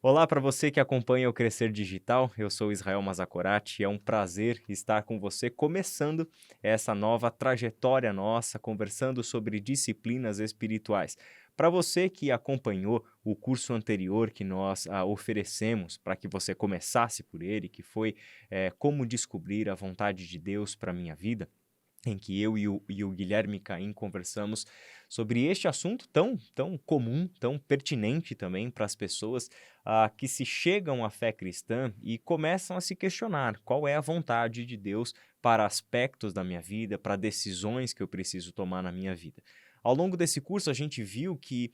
Olá para você que acompanha o Crescer Digital, eu sou Israel Mazakorati e é um prazer estar com você começando essa nova trajetória nossa, conversando sobre disciplinas espirituais. Para você que acompanhou o curso anterior que nós oferecemos para que você começasse por ele, que foi Como Descobrir a Vontade de Deus para a Minha Vida, em que eu e o Guilherme Caim conversamos sobre este assunto tão comum, tão pertinente também para as pessoas que se chegam à fé cristã e começam a se questionar qual é a vontade de Deus para aspectos da minha vida, para decisões que eu preciso tomar na minha vida. Ao longo desse curso, a gente viu que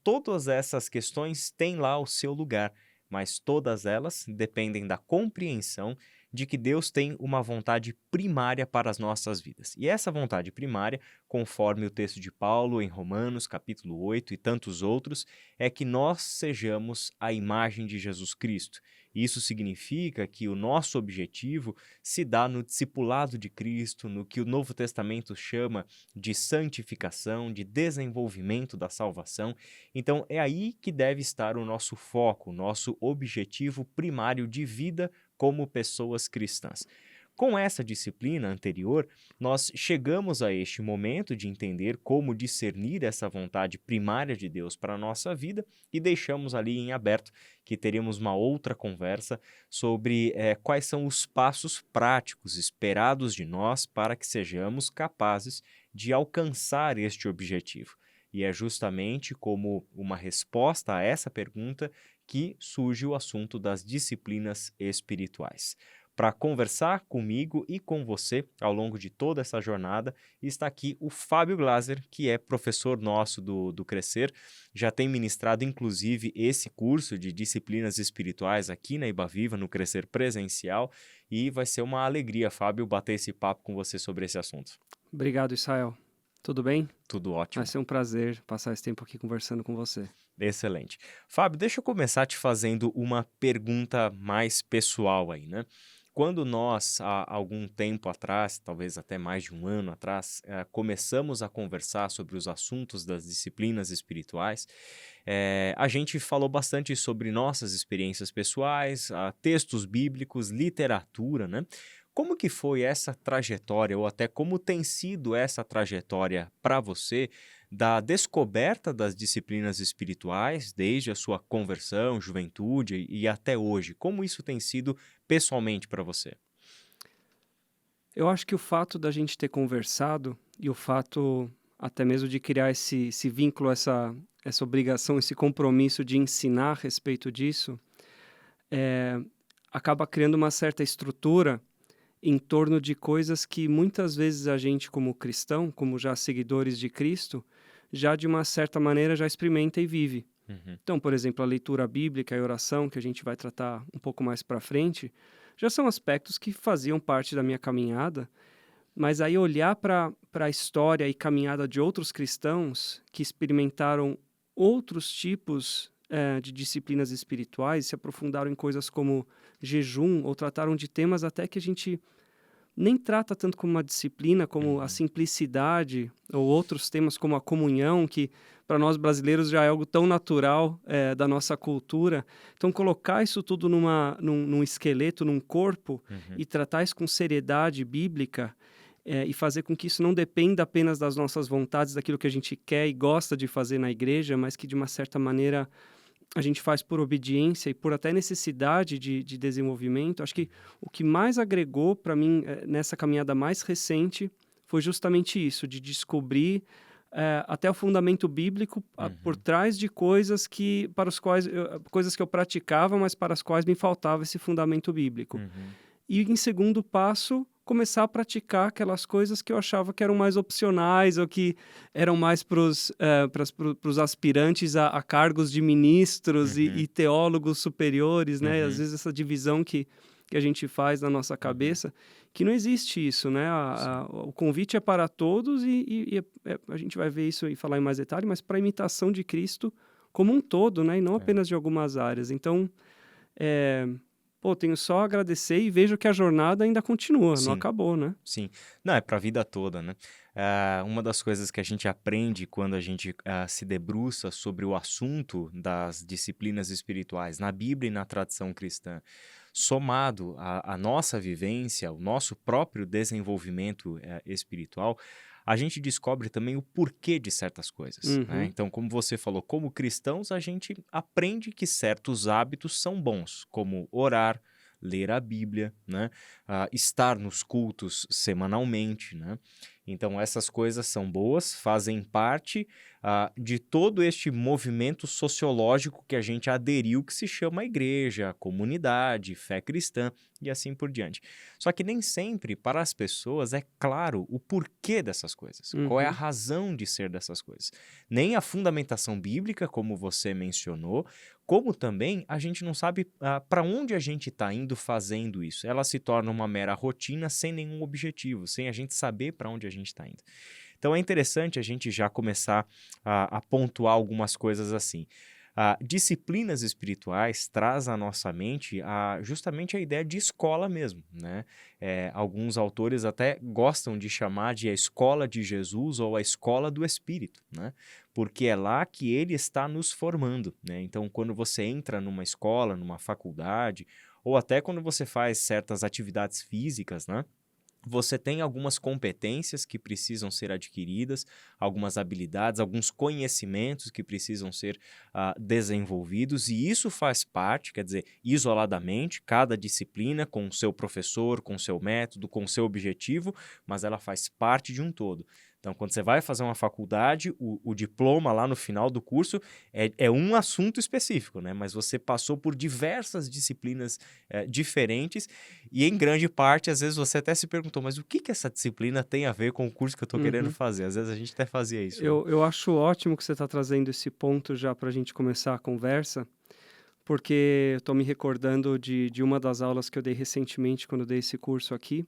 todas essas questões têm lá o seu lugar, mas todas elas dependem da compreensão de que Deus tem uma vontade primária para as nossas vidas. E essa vontade primária, conforme o texto de Paulo em Romanos, capítulo 8 e tantos outros, é que nós sejamos a imagem de Jesus Cristo. Isso significa que o nosso objetivo se dá no discipulado de Cristo, no que o Novo Testamento chama de santificação, de desenvolvimento da salvação. Então, é aí que deve estar o nosso foco, o nosso objetivo primário de vida como pessoas cristãs. Com essa disciplina anterior, nós chegamos a este momento de entender como discernir essa vontade primária de Deus para a nossa vida e deixamos ali em aberto que teremos uma outra conversa sobre quais são os passos práticos esperados de nós para que sejamos capazes de alcançar este objetivo. E é justamente como uma resposta a essa pergunta que surge o assunto das disciplinas espirituais. Para conversar comigo e com você ao longo de toda essa jornada, está aqui o Fábio Glaser, que é professor nosso do Crescer, já tem ministrado inclusive esse curso de disciplinas espirituais aqui na Ibaviva, no Crescer presencial, e vai ser uma alegria, Fábio, bater esse papo com você sobre esse assunto. Obrigado, Israel. Tudo bem? Tudo Vai ótimo. ser um prazer passar esse tempo aqui conversando com você. Excelente. Fábio, deixa eu começar te fazendo uma pergunta mais pessoal aí, né? Quando nós, há algum tempo atrás, talvez até mais de um ano atrás, começamos a conversar sobre os assuntos das disciplinas espirituais, a gente falou bastante sobre nossas experiências pessoais, textos bíblicos, literatura, né? Como que foi essa trajetória, ou até como tem sido essa trajetória para você, da descoberta das disciplinas espirituais, desde a sua conversão, juventude e até hoje? Como isso tem sido pessoalmente para você? Eu acho que o fato da gente ter conversado e o fato até mesmo de criar esse vínculo, essa obrigação, esse compromisso de ensinar a respeito disso, eh, acaba criando uma certa estrutura em torno de coisas que muitas vezes a gente, como cristão, como já seguidores de Cristo, já de uma certa maneira já experimenta e vive. Uhum, Então, por exemplo, a leitura bíblica e a oração, que a gente vai tratar um pouco mais para frente, já são aspectos que faziam parte da minha caminhada, mas aí olhar para a história e caminhada de outros cristãos que experimentaram outros tipos de disciplinas espirituais, se aprofundaram em coisas como jejum, ou trataram de temas até que a gente nem trata tanto como uma disciplina, como a uhum, simplicidade, ou outros temas como a comunhão, que para nós brasileiros já é algo tão natural da nossa cultura. Então, colocar isso tudo num esqueleto, num corpo, uhum. e tratar isso com seriedade bíblica, e fazer com que isso não dependa apenas das nossas vontades, daquilo que a gente quer e gosta de fazer na igreja, mas que, de uma certa maneira, a gente faz por obediência e por até necessidade de desenvolvimento. Acho que o que mais agregou para mim nessa caminhada mais recente foi justamente isso, de descobrir até o fundamento bíblico por Uhum, trás de coisas que para os quais coisas que eu praticava, mas para as quais me faltava esse fundamento bíblico. uhum, E em segundo passo, começar a praticar aquelas coisas que eu achava que eram mais opcionais ou que eram mais para os aspirantes a cargos de ministros e uhum, teólogos superiores, né? Às uhum, vezes essa divisão que a gente faz na nossa uhum. cabeça, que não existe isso, né? Sim. O convite é para todos e a gente vai ver isso e falar em mais detalhe, mas para a imitação de Cristo como um todo, né? E não É. apenas de algumas áreas. Então, eh, pô, tenho só a agradecer e vejo que a jornada ainda continua, não Sim. acabou, né? Sim. Não, é para a vida toda, né? Uma das coisas que a gente aprende quando a gente se debruça sobre o assunto das disciplinas espirituais na Bíblia e na tradição cristã, somado à nossa vivência, o nosso próprio desenvolvimento espiritual, a gente descobre também o porquê de certas coisas, né? Uhum, Então, como você falou, como cristãos, a gente aprende que certos hábitos são bons, como orar, ler a Bíblia, né? Estar nos cultos semanalmente, né? Então, essas coisas são boas, fazem parte de todo este movimento sociológico que a gente aderiu, que se chama igreja, comunidade, fé cristã e assim por diante. Só que nem sempre para as pessoas é claro o porquê dessas coisas, qual é a uhum, razão de ser dessas coisas. Nem a fundamentação bíblica, como você mencionou, como também a gente não sabe para onde a gente está indo fazendo isso. Ela se torna uma mera rotina sem nenhum objetivo, sem a gente saber para onde a gente está indo. Então é interessante a gente já começar a pontuar algumas coisas assim. Disciplinas espirituais traz à nossa mente justamente a ideia de escola mesmo, né? Alguns autores até gostam de chamar de a escola de Jesus ou a escola do Espírito, né? Porque é lá que ele está nos formando, né? Então, quando você entra numa escola, numa faculdade, ou até quando você faz certas atividades físicas, né? Você tem algumas competências que precisam ser adquiridas, algumas habilidades, alguns conhecimentos que precisam ser desenvolvidos, e isso faz parte, quer dizer, isoladamente, cada disciplina com o seu professor, com o seu método, com o seu objetivo, mas ela faz parte de um todo. Então, quando você vai fazer uma faculdade, o diploma lá no final do curso é um assunto específico, né? Mas você passou por diversas disciplinas diferentes e em grande parte, às vezes você até se perguntou, mas o que que essa disciplina tem a ver com o curso que eu estou querendo uhum. fazer? Às vezes a gente até fazia isso, né? Eu acho ótimo que você está trazendo esse ponto já para a gente começar a conversa, porque eu estou me recordando de uma das aulas que eu dei recentemente, quando eu dei esse curso aqui,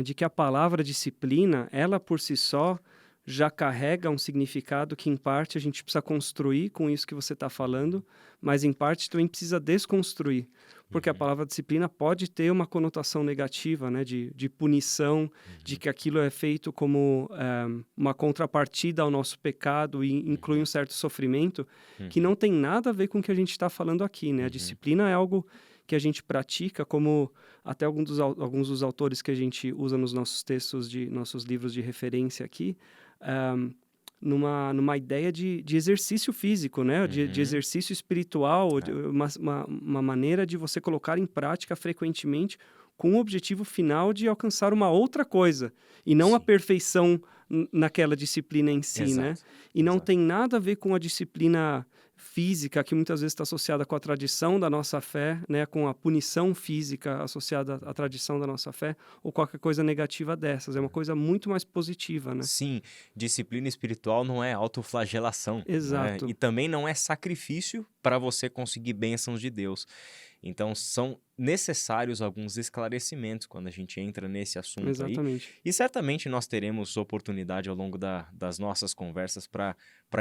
de que a palavra disciplina, ela por si só, já carrega um significado que, em parte, a gente precisa construir com isso que você está falando, mas, em parte, também precisa desconstruir. Porque a Uhum, palavra disciplina pode ter uma conotação negativa, né, de punição, de uhum, que aquilo é feito como uma contrapartida ao nosso pecado e inclui uhum, um certo sofrimento, que uhum, não tem nada a ver com o que a gente está falando aqui, né? A uhum, disciplina é algo que a gente pratica, como até alguns dos autores que a gente usa nos nossos textos, nossos livros de referência aqui, ah, numa ideia de exercício físico, né? De uhum. exercício espiritual, É, uma maneira de você colocar em prática frequentemente com o objetivo final de alcançar uma outra coisa, e não a sim, perfeição naquela disciplina em si, né? exato, E não exato. tem nada a ver com a disciplina física, que muitas vezes está associada com a tradição da nossa fé, né, com a punição física associada à tradição da nossa fé, ou qualquer coisa negativa dessas. É uma coisa muito mais positiva, né? Sim, disciplina espiritual não é autoflagelação, né? E Exato, também não é sacrifício para você conseguir bênçãos de Deus. Então, são necessários alguns esclarecimentos quando a gente entra nesse assunto aí. exatamente. E certamente nós teremos oportunidade ao longo das nossas conversas para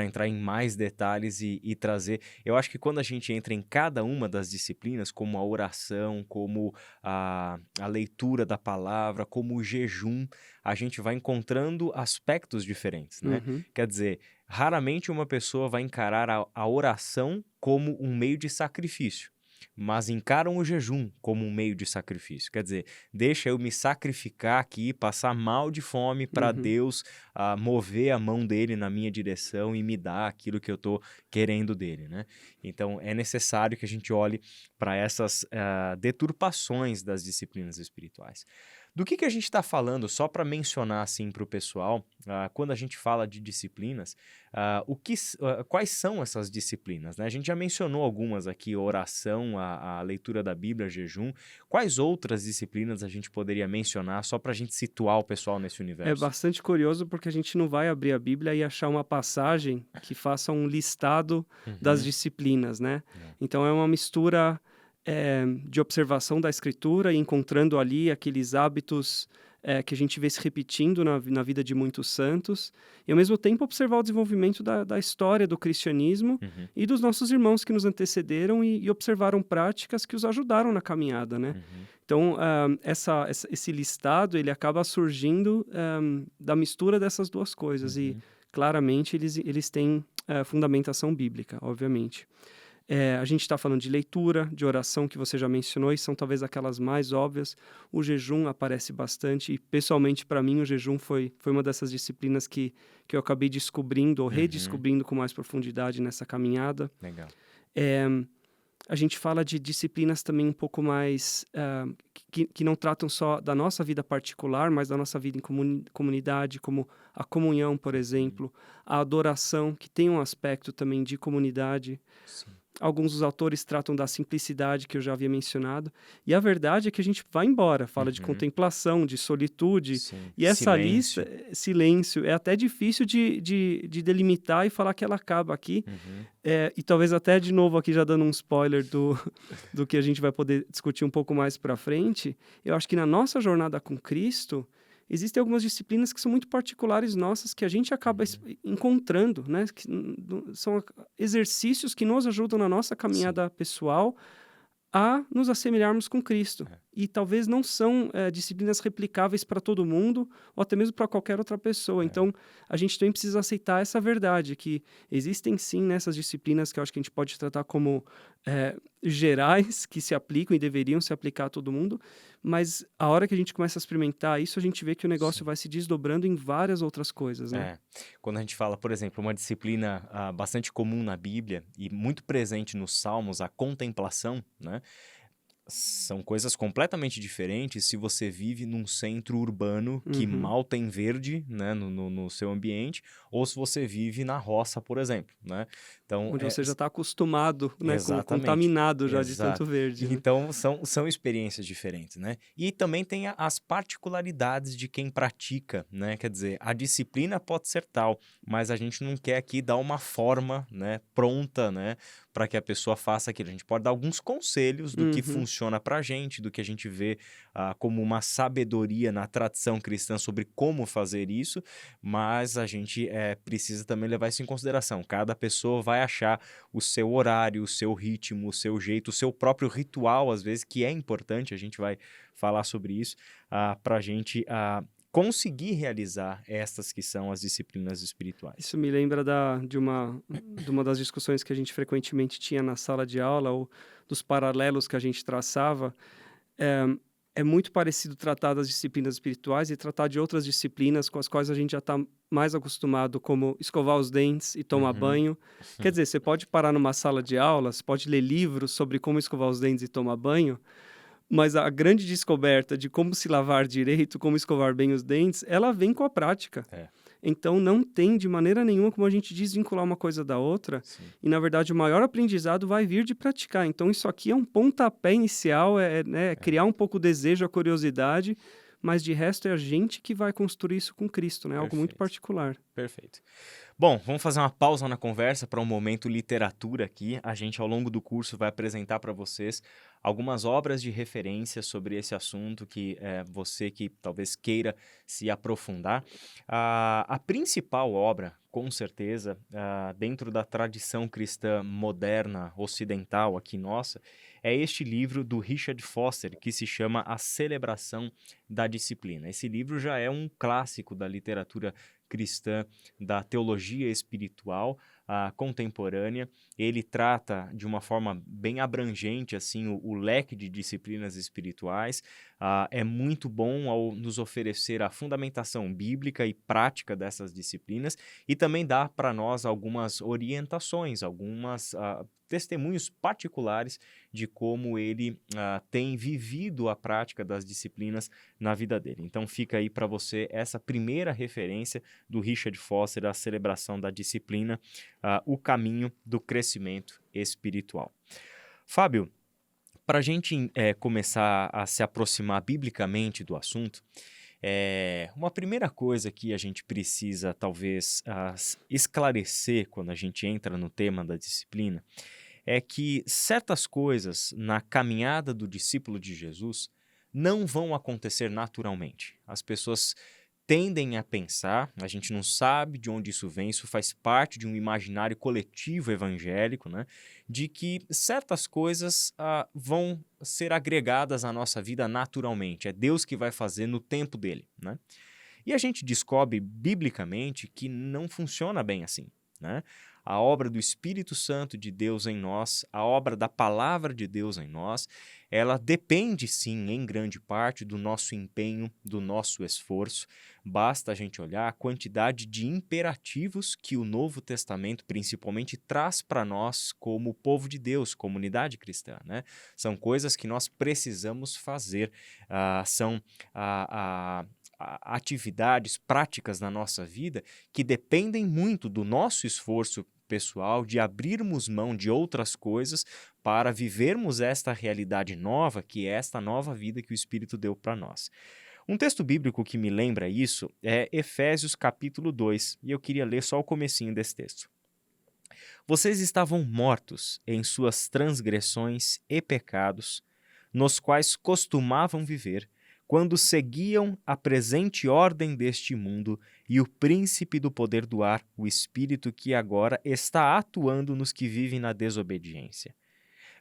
entrar em mais detalhes e trazer. Eu acho que quando a gente entra em cada uma das disciplinas, como a oração, como a leitura da palavra, como o jejum, a gente vai encontrando aspectos diferentes, né? Uhum, Quer dizer, raramente uma pessoa vai encarar a oração como um meio de sacrifício, mas encaram o jejum como um meio de sacrifício. Quer dizer, deixa eu me sacrificar aqui, passar mal de fome para uhum. Deus mover a mão dele na minha direção e me dar aquilo que eu estou querendo dele, né? Então, é necessário que a gente olhe para essas deturpações das disciplinas espirituais. Do que a gente está falando, só para mencionar assim para o pessoal, quando a gente fala de disciplinas, quais são essas disciplinas, né? A gente já mencionou algumas aqui, oração, a leitura da Bíblia, jejum. Quais outras disciplinas a gente poderia mencionar só para a gente situar o pessoal nesse É universo? bastante curioso porque a gente não vai abrir a Bíblia e achar uma passagem que faça um listado das Uhum, disciplinas, né? é, Então é uma mistura de observação da Escritura e encontrando ali aqueles hábitos que a gente vê se repetindo na vida de muitos santos, e ao mesmo tempo observar o desenvolvimento da história do cristianismo Uhum, e dos nossos irmãos que nos antecederam e observaram práticas que os ajudaram na caminhada, né? uhum, Então, esse listado, ele acaba surgindo da mistura dessas duas coisas e, uhum. claramente, eles têm fundamentação bíblica, obviamente. A gente está falando de leitura, de oração, que você já mencionou, e são talvez aquelas mais óbvias. O jejum aparece bastante, e pessoalmente, para mim, o jejum foi uma dessas disciplinas que eu acabei descobrindo ou Uhum, redescobrindo com mais profundidade nessa caminhada. legal. Eh, a gente fala de disciplinas também um pouco mais que não tratam só da nossa vida particular, mas da nossa vida em comunidade, como a comunhão, por Uhum, exemplo, a adoração, que tem um aspecto também de comunidade. sim. Alguns dos autores tratam da simplicidade, que eu já havia mencionado, e a verdade é que a gente vai embora, fala de Uhum, contemplação, de solitude, sim. e essa lista, Silêncio. silêncio, é até difícil de delimitar e falar que ela acaba aqui. Uhum, E talvez até de novo aqui já dando um spoiler do que a gente vai poder discutir um pouco mais para frente, eu acho que na nossa jornada com Cristo, existem algumas disciplinas que são muito particulares nossas que a gente acaba uhum, encontrando, né? São exercícios que nos ajudam na nossa sim. caminhada pessoal a nos assemelharmos com Cristo. É, E talvez não são disciplinas replicáveis para todo mundo ou até mesmo para qualquer outra pessoa. é. Então, a gente também precisa aceitar essa verdade, que existem sim nessas disciplinas que eu acho que a gente pode tratar como gerais, que se aplicam e deveriam se aplicar a todo mundo, mas a hora que a gente começa a experimentar isso, a gente vê que o negócio Sim. vai se desdobrando em várias outras coisas, né? É. Quando a gente fala, por exemplo, uma disciplina bastante comum na Bíblia e muito presente nos Salmos, a contemplação, né? São coisas completamente diferentes se você vive num centro urbano que Uhum. mal tem verde, né, no seu ambiente, ou se você vive na roça, por exemplo, né? Então, Onde você já está acostumado, né, exatamente, contaminado já de tanto exato. verde, né? Então são experiências diferentes, né. E também tem as particularidades de quem pratica, né, quer dizer, a disciplina pode ser tal, mas a gente não quer aqui dar uma forma, né, pronta, né, para que a pessoa faça aquilo. A gente pode dar alguns conselhos do que Uhum. funciona pra gente, do que a gente vê, como uma sabedoria na tradição cristã sobre como fazer isso, mas a gente, precisa também levar isso em consideração. Cada pessoa vai achar o seu horário, o seu ritmo, o seu jeito, o seu próprio ritual, às vezes, que é importante, a gente vai falar sobre isso, para a gente conseguir realizar estas que são as disciplinas espirituais. Isso me lembra de uma das discussões que a gente frequentemente tinha na sala de aula, ou dos paralelos que a gente traçava. É, é muito parecido tratar das disciplinas espirituais e tratar de outras disciplinas com as quais a gente já está mais acostumado, como escovar os dentes e tomar Uhum. banho. Quer dizer, você pode parar numa sala de aula, você pode ler livros sobre como escovar os dentes e tomar banho, mas a grande descoberta de como se lavar direito, como escovar bem os dentes, ela vem com a prática. É, Então não tem de maneira nenhuma como a gente desvincular uma coisa da outra, sim. e na verdade o maior aprendizado vai vir de praticar. Então isso aqui é um pontapé inicial, né, É, criar um pouco o desejo, a curiosidade, mas de resto é a gente que vai construir isso com Cristo, né? Algo muito perfeito. particular. Perfeito. Bom, vamos fazer uma pausa na conversa para um momento literatura aqui. A gente, ao longo do curso, vai apresentar para vocês algumas obras de referência sobre esse assunto que você que talvez queira se aprofundar. A principal obra, com certeza, dentro da tradição cristã moderna, ocidental, aqui nossa, é este livro do Richard Foster, que se chama A Celebração da Disciplina. Esse livro já é um clássico da literatura cristã, da teologia espiritual contemporânea. Ele trata de uma forma bem abrangente assim o leque de disciplinas espirituais. É muito bom ao nos oferecer a fundamentação bíblica e prática dessas disciplinas e também dá para nós algumas orientações, algumas testemunhos particulares de como ele tem vivido a prática das disciplinas na vida dele. Então fica aí para você essa primeira referência do Richard Foster, a celebração da disciplina, o caminho do crescimento espiritual. Fábio, para a gente começar a se aproximar biblicamente do assunto, uma primeira coisa que a gente precisa talvez esclarecer quando a gente entra no tema da disciplina é que certas coisas na caminhada do discípulo de Jesus não vão acontecer naturalmente. As pessoas tendem a pensar, a gente não sabe de onde isso vem, isso faz parte de um imaginário coletivo evangélico, né? De que certas coisas vão ser agregadas à nossa vida naturalmente. É Deus que vai fazer no tempo dele, né? E a gente descobre biblicamente que não funciona bem assim, né? A obra do Espírito Santo de Deus em nós, a obra da palavra de Deus em nós, ela depende sim, em grande parte, do nosso empenho, do nosso esforço. Basta a gente olhar a quantidade de imperativos que o Novo Testamento, principalmente, traz para nós como povo de Deus, comunidade cristã, né? São coisas que nós precisamos fazer, são atividades práticas na nossa vida que dependem muito do nosso esforço pessoal, de abrirmos mão de outras coisas para vivermos esta realidade nova, que é esta nova vida que o Espírito deu para nós. Um texto bíblico que me lembra isso é Efésios capítulo 2, e eu queria ler só o comecinho desse texto. Vocês estavam mortos em suas transgressões e pecados, nos quais costumavam viver, quando seguiam a presente ordem deste mundo e o príncipe do poder do ar, o espírito que agora está atuando nos que vivem na desobediência.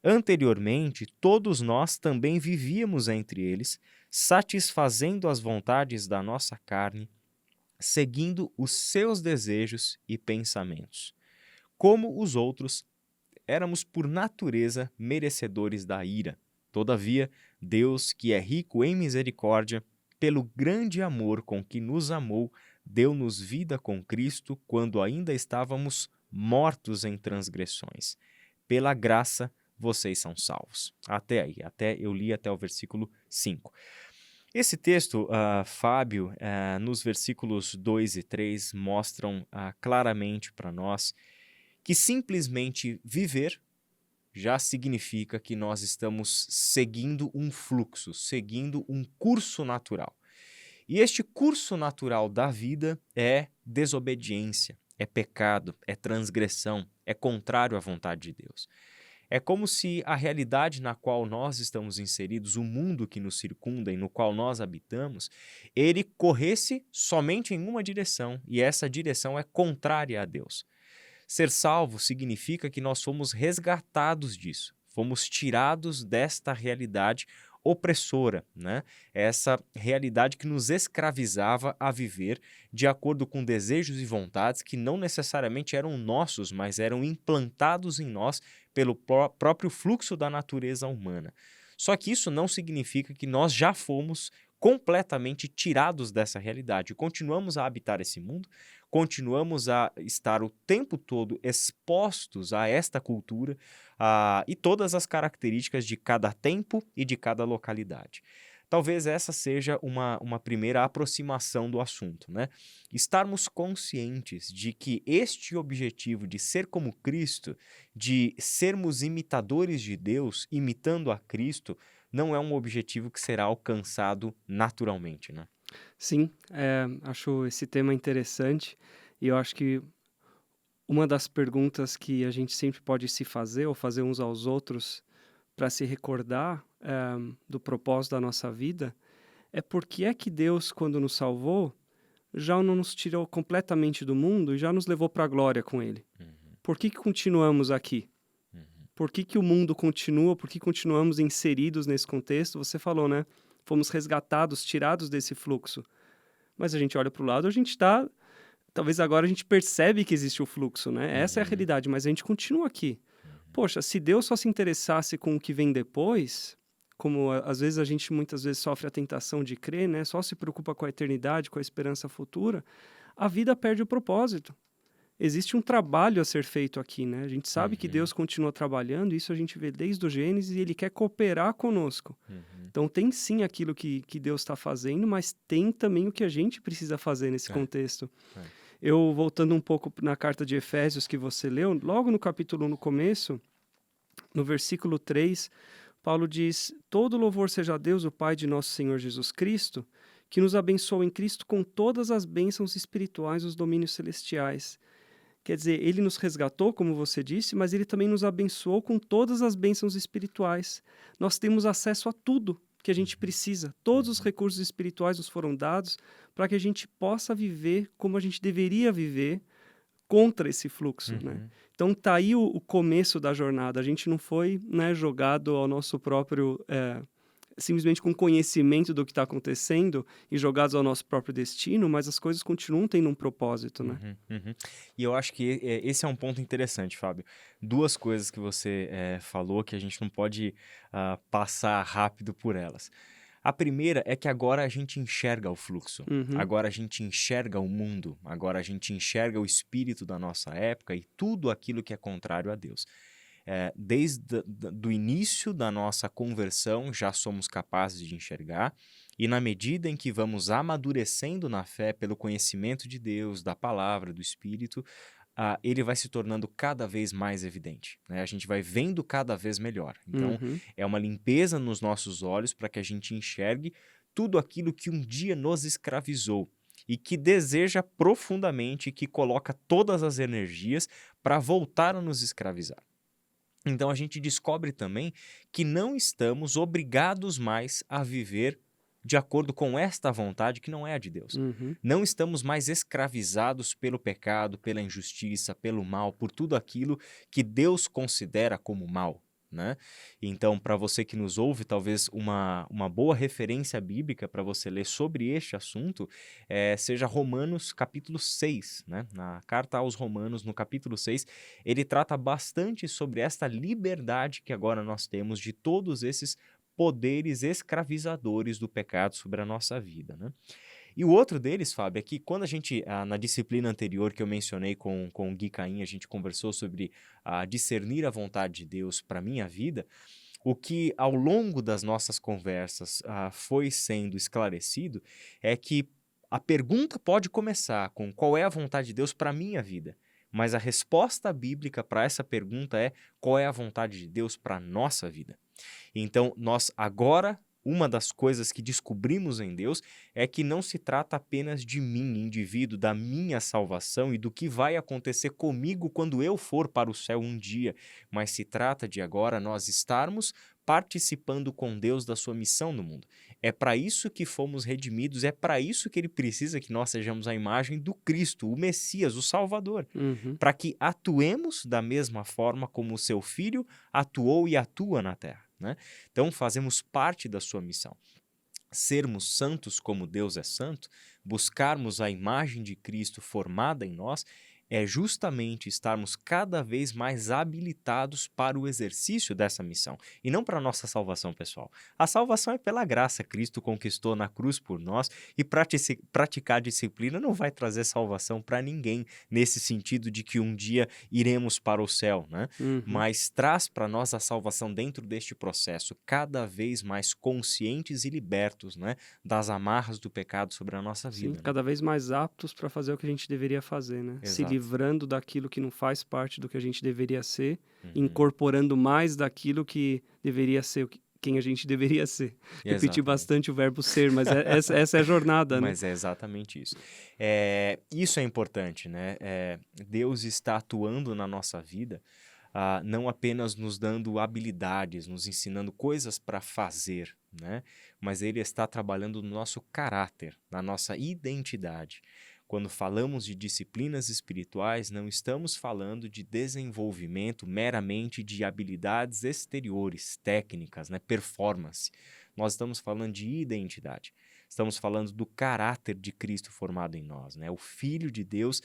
Anteriormente, todos nós também vivíamos entre eles, satisfazendo as vontades da nossa carne, seguindo os seus desejos e pensamentos. Como os outros, éramos por natureza merecedores da ira. Todavia, Deus, que é rico em misericórdia, pelo grande amor com que nos amou, deu-nos vida com Cristo quando ainda estávamos mortos em transgressões. Pela graça, vocês são salvos. Até aí, eu li até o versículo 5. Esse texto, Fábio, nos versículos 2 e 3, mostram claramente para nós que simplesmente viver já significa que nós estamos seguindo um fluxo, seguindo um curso natural. E este curso natural da vida é desobediência, é pecado, é transgressão, é contrário à vontade de Deus. É como se a realidade na qual nós estamos inseridos, o mundo que nos circunda e no qual nós habitamos, ele corresse somente em uma direção, e essa direção é contrária a Deus. Ser salvo significa que nós fomos resgatados disso, fomos tirados desta realidade opressora, né? Essa realidade que nos escravizava a viver de acordo com desejos e vontades que não necessariamente eram nossos, mas eram implantados em nós pelo próprio fluxo da natureza humana. Só que isso não significa que nós já fomos completamente tirados dessa realidade. Continuamos a habitar esse mundo, continuamos a estar o tempo todo expostos a esta cultura e todas as características de cada tempo e de cada localidade. Talvez essa seja uma primeira aproximação do assunto, né? Estarmos conscientes de que este objetivo de ser como Cristo, de sermos imitadores de Deus, imitando a Cristo, não é um objetivo que será alcançado naturalmente, né? Sim, acho esse tema interessante e eu acho que uma das perguntas que a gente sempre pode se fazer ou fazer uns aos outros para se recordar do propósito da nossa vida é por que é que Deus, quando nos salvou, já não nos tirou completamente do mundo e já nos levou para a glória com Ele? Por que continuamos aqui? Por que o mundo continua? Por que continuamos inseridos nesse contexto? Você falou, né? Fomos resgatados, tirados desse fluxo. Mas a gente olha para o lado, a gente está... Talvez agora a gente percebe que existe o fluxo, né? Essa é a realidade, mas a gente continua aqui. Poxa, se Deus só se interessasse com o que vem depois, como às vezes a gente muitas vezes sofre a tentação de crer, né? Só se preocupa com a eternidade, com a esperança futura, a vida perde o propósito. Existe um trabalho a ser feito aqui, né? A gente sabe que Deus continua trabalhando, isso a gente vê desde o Gênesis, e Ele quer cooperar conosco. Então tem sim aquilo que Deus está fazendo, mas tem também o que a gente precisa fazer nesse contexto. Eu, voltando um pouco na carta de Efésios que você leu, logo no capítulo 1, no começo, no versículo 3, Paulo diz: todo louvor seja a Deus, o Pai de nosso Senhor Jesus Cristo, que nos abençoa em Cristo com todas as bênçãos espirituais dos domínios celestiais. Quer dizer, Ele nos resgatou, como você disse, mas Ele também nos abençoou com todas as bênçãos espirituais. Nós temos acesso a tudo que a gente precisa. Todos os recursos espirituais nos foram dados para que a gente possa viver como a gente deveria viver contra esse fluxo, né? Uhum. Então tá aí o começo da jornada. A gente não foi, né, jogado ao nosso próprio simplesmente com conhecimento do que está acontecendo e jogados ao nosso próprio destino, mas as coisas continuam tendo um propósito, né? Uhum. E eu acho que esse é um ponto interessante, Fábio. Duas coisas que você falou que a gente não pode passar rápido por elas. A primeira é que agora a gente enxerga o fluxo, Uhum, agora a gente enxerga o mundo, agora a gente enxerga o espírito da nossa época e tudo aquilo que é contrário a Deus. Desde o início da nossa conversão já somos capazes de enxergar, e na medida em que vamos amadurecendo na fé pelo conhecimento de Deus, da palavra, do Espírito, ele vai se tornando cada vez mais evidente, né? A gente vai vendo cada vez melhor. Então, uhum, é uma limpeza nos nossos olhos para que a gente enxergue tudo aquilo que um dia nos escravizou e que deseja profundamente, que coloca todas as energias para voltar a nos escravizar. Então a gente descobre também que não estamos obrigados mais a viver de acordo com esta vontade que não é a de Deus. uhum. Não estamos mais escravizados pelo pecado, pela injustiça, pelo mal, por tudo aquilo que Deus considera como mal, né? Então, para você que nos ouve, talvez uma boa referência bíblica para você ler sobre este assunto seja Romanos capítulo 6, né? Na carta aos Romanos, no capítulo 6, ele trata bastante sobre esta liberdade que agora nós temos de todos esses poderes escravizadores do pecado sobre a nossa vida, né? E o outro deles, Fábio, é que quando a gente, na disciplina anterior que eu mencionei com o Gui Caim, a gente conversou sobre discernir a vontade de Deus para a minha vida, o que ao longo das nossas conversas foi sendo esclarecido é que a pergunta pode começar com qual é a vontade de Deus para a minha vida, mas a resposta bíblica para essa pergunta é qual é a vontade de Deus para a nossa vida. Então, nós agora, uma das coisas que descobrimos em Deus é que não se trata apenas de mim, indivíduo, da minha salvação e do que vai acontecer comigo quando eu for para o céu um dia, mas se trata de agora nós estarmos participando com Deus da sua missão no mundo. É para isso que fomos redimidos, é para isso que ele precisa que nós sejamos a imagem do Cristo, o Messias, o Salvador, Uhum. para que atuemos da mesma forma como o seu filho atuou e atua na terra, né? Então fazemos parte da sua missão. Sermos santos como Deus é santo, buscarmos a imagem de Cristo formada em nós, é justamente estarmos cada vez mais habilitados para o exercício dessa missão. E não para a nossa salvação, pessoal. A salvação é pela graça. Cristo conquistou na cruz por nós e praticar disciplina não vai trazer salvação para ninguém, nesse sentido de que um dia iremos para o céu, né? Uhum. Mas traz para nós a salvação dentro deste processo, cada vez mais conscientes e libertos, né, das amarras do pecado sobre a nossa Sim, vida, né? cada vez mais aptos para fazer o que a gente deveria fazer, né? Se Exato. livrando daquilo que não faz parte do que a gente deveria ser, Uhum. incorporando mais daquilo que deveria ser quem a gente deveria ser. Repetir Exatamente. bastante o verbo ser, mas essa é a jornada, né? Mas é exatamente isso. Isso é importante, né? Deus está atuando na nossa vida, não apenas nos dando habilidades, nos ensinando coisas para fazer, né? Mas Ele está trabalhando no nosso caráter, na nossa identidade. Quando falamos de disciplinas espirituais, não estamos falando de desenvolvimento meramente de habilidades exteriores, técnicas, né? Performance. Nós estamos falando de identidade. Estamos falando do caráter de Cristo formado em nós, né? O Filho de Deus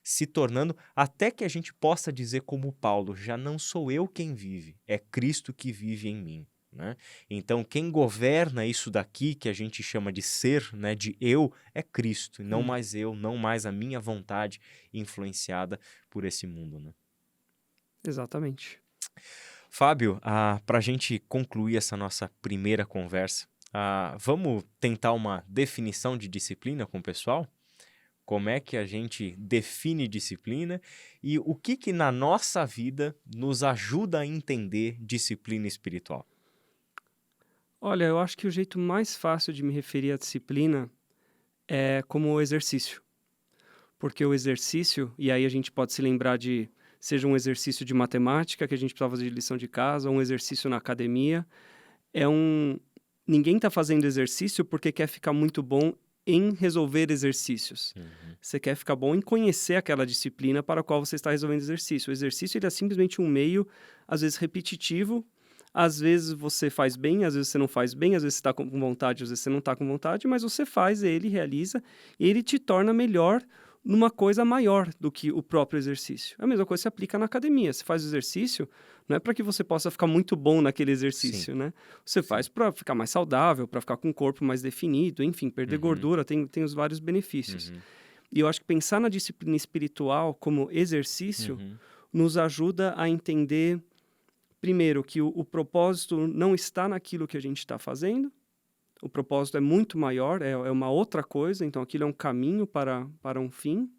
se tornando, até que a gente possa dizer como Paulo, já não sou eu quem vive, é Cristo que vive em mim, né? Então, quem governa isso daqui, que a gente chama de ser, né, de eu, é Cristo, e não mais eu, não mais a minha vontade influenciada por esse mundo, né? Exatamente. Fábio, para a gente concluir essa nossa primeira conversa, vamos tentar uma definição de disciplina com o pessoal? Como é que a gente define disciplina e o que na nossa vida nos ajuda a entender disciplina espiritual? Olha, eu acho que o jeito mais fácil de me referir à disciplina é como exercício. Porque o exercício, e aí a gente pode se lembrar de, seja um exercício de matemática, que a gente precisava fazer de lição de casa, ou um exercício na academia, é um ninguém está fazendo exercício porque quer ficar muito bom em resolver exercícios. Você quer ficar bom em conhecer aquela disciplina para a qual você está resolvendo exercício. O exercício ele é simplesmente um meio, às vezes repetitivo, às vezes você faz bem, às vezes você não faz bem, às vezes você está com vontade, às vezes você não está com vontade, mas você faz ele, realiza, e ele te torna melhor numa coisa maior do que o próprio exercício. A mesma coisa se aplica na academia. Você faz o exercício, não é para que você possa ficar muito bom naquele exercício, né? Você faz para ficar mais saudável, para ficar com o corpo mais definido, enfim, perder gordura, tem os vários benefícios. E eu acho que pensar na disciplina espiritual como exercício nos ajuda a entender, primeiro, que o propósito não está naquilo que a gente está fazendo. O propósito é muito maior, é uma outra coisa, então aquilo é um caminho para um fim.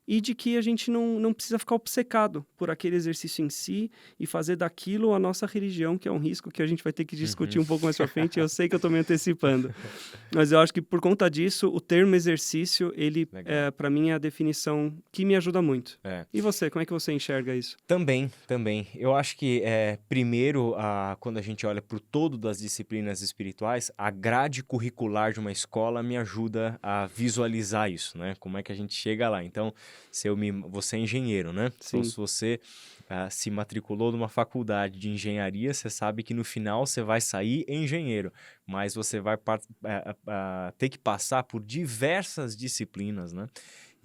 E de que a gente não precisa ficar obcecado por aquele exercício em si e fazer daquilo a nossa religião, que é um risco que a gente vai ter que discutir um pouco mais para frente. Eu sei que eu estou me antecipando. Mas eu acho que por conta disso, o termo exercício, ele, para mim, é a definição que me ajuda muito. E você, como é que você enxerga isso? Também. Eu acho que, primeiro, quando a gente olha para o todo das disciplinas espirituais, a grade curricular de uma escola me ajuda a visualizar isso, né? Como é que a gente chega lá. Então, você é engenheiro, né? Sim. Então, se você se matriculou numa faculdade de engenharia, você sabe que no final você vai sair engenheiro, mas você vai ter que passar por diversas disciplinas, né?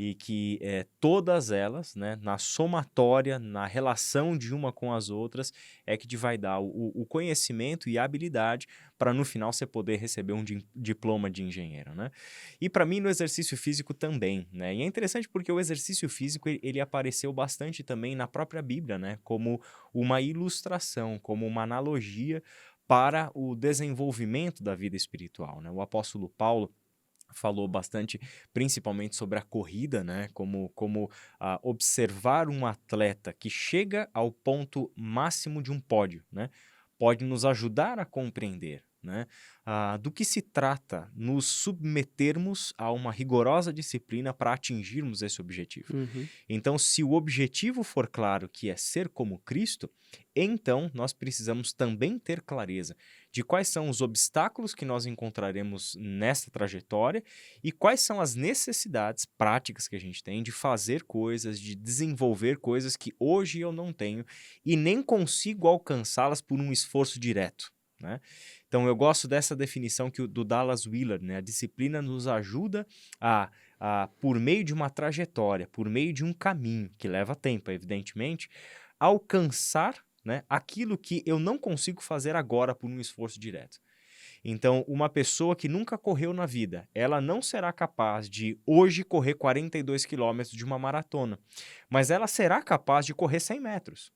E que todas elas, né, na somatória, na relação de uma com as outras, é que te vai dar o conhecimento e a habilidade para no final você poder receber um diploma de engenheiro, né? E para mim no exercício físico também, né? E é interessante porque o exercício físico ele apareceu bastante também na própria Bíblia, né? Como uma ilustração, como uma analogia para o desenvolvimento da vida espiritual, né? O apóstolo Paulo falou bastante, principalmente sobre a corrida, né? Como observar um atleta que chega ao ponto máximo de um pódio, né? Pode nos ajudar a compreender, né? Do que se trata nos submetermos a uma rigorosa disciplina para atingirmos esse objetivo. Então, se o objetivo for claro, que é ser como Cristo, então nós precisamos também ter clareza de quais são os obstáculos que nós encontraremos nessa trajetória e quais são as necessidades práticas que a gente tem de fazer coisas, de desenvolver coisas que hoje eu não tenho e nem consigo alcançá-las por um esforço direto, né? Então, eu gosto dessa definição do Dallas Willard, né? A disciplina nos ajuda por meio de uma trajetória, por meio de um caminho, que leva tempo, evidentemente, alcançar, né, aquilo que eu não consigo fazer agora por um esforço direto. Então, uma pessoa que nunca correu na vida, ela não será capaz de hoje correr 42 quilômetros de uma maratona, mas ela será capaz de correr 100 metros.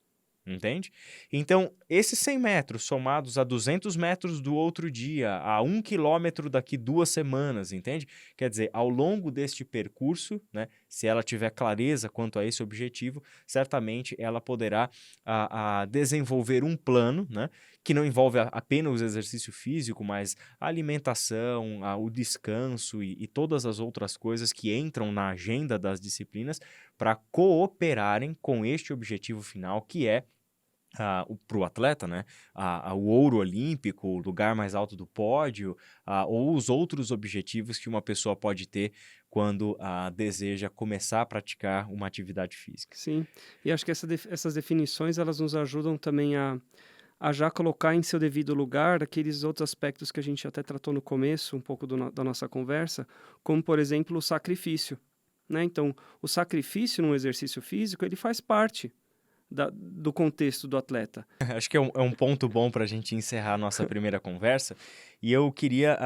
Entende? Então, esses 100 metros somados a 200 metros do outro dia, a 1 quilômetro daqui 2 semanas, entende? Quer dizer, ao longo deste percurso, né, se ela tiver clareza quanto a esse objetivo, certamente ela poderá desenvolver um plano, né, que não envolve apenas o exercício físico, mas a alimentação, o descanso e todas as outras coisas que entram na agenda das disciplinas para cooperarem com este objetivo final, que é para o atleta, né? O ouro olímpico, o lugar mais alto do pódio, ou os outros objetivos que uma pessoa pode ter quando deseja começar a praticar uma atividade física. Sim, e acho que essas definições elas nos ajudam também a já colocar em seu devido lugar aqueles outros aspectos que a gente até tratou no começo, um pouco da nossa conversa, como, por exemplo, o sacrifício, né? Então, o sacrifício num exercício físico, ele faz parte do contexto do atleta. Acho que é um ponto bom para a gente encerrar a nossa primeira conversa. E eu queria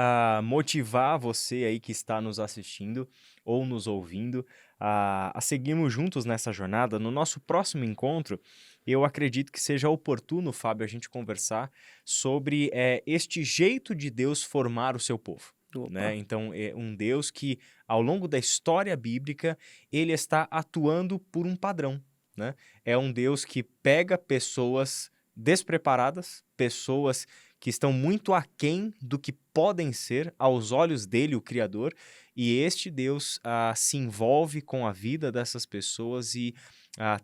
motivar você aí que está nos assistindo ou nos ouvindo a seguirmos juntos nessa jornada. No nosso próximo encontro, eu acredito que seja oportuno, Fábio, a gente conversar sobre este jeito de Deus formar o seu povo. Né? Então, é um Deus que, ao longo da história bíblica, ele está atuando por um padrão. Né? É um Deus que pega pessoas despreparadas, pessoas que estão muito aquém do que podem ser aos olhos dele, o Criador, e este Deus se envolve com a vida dessas pessoas e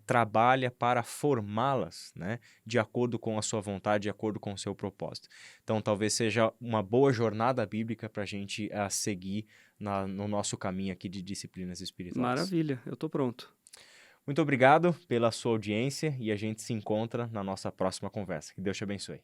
trabalha para formá-las, né, de acordo com a sua vontade, de acordo com o seu propósito. Então, talvez seja uma boa jornada bíblica para a gente seguir no nosso caminho aqui de disciplinas espirituais. Maravilha, eu estou pronto. Muito obrigado pela sua audiência e a gente se encontra na nossa próxima conversa. Que Deus te abençoe.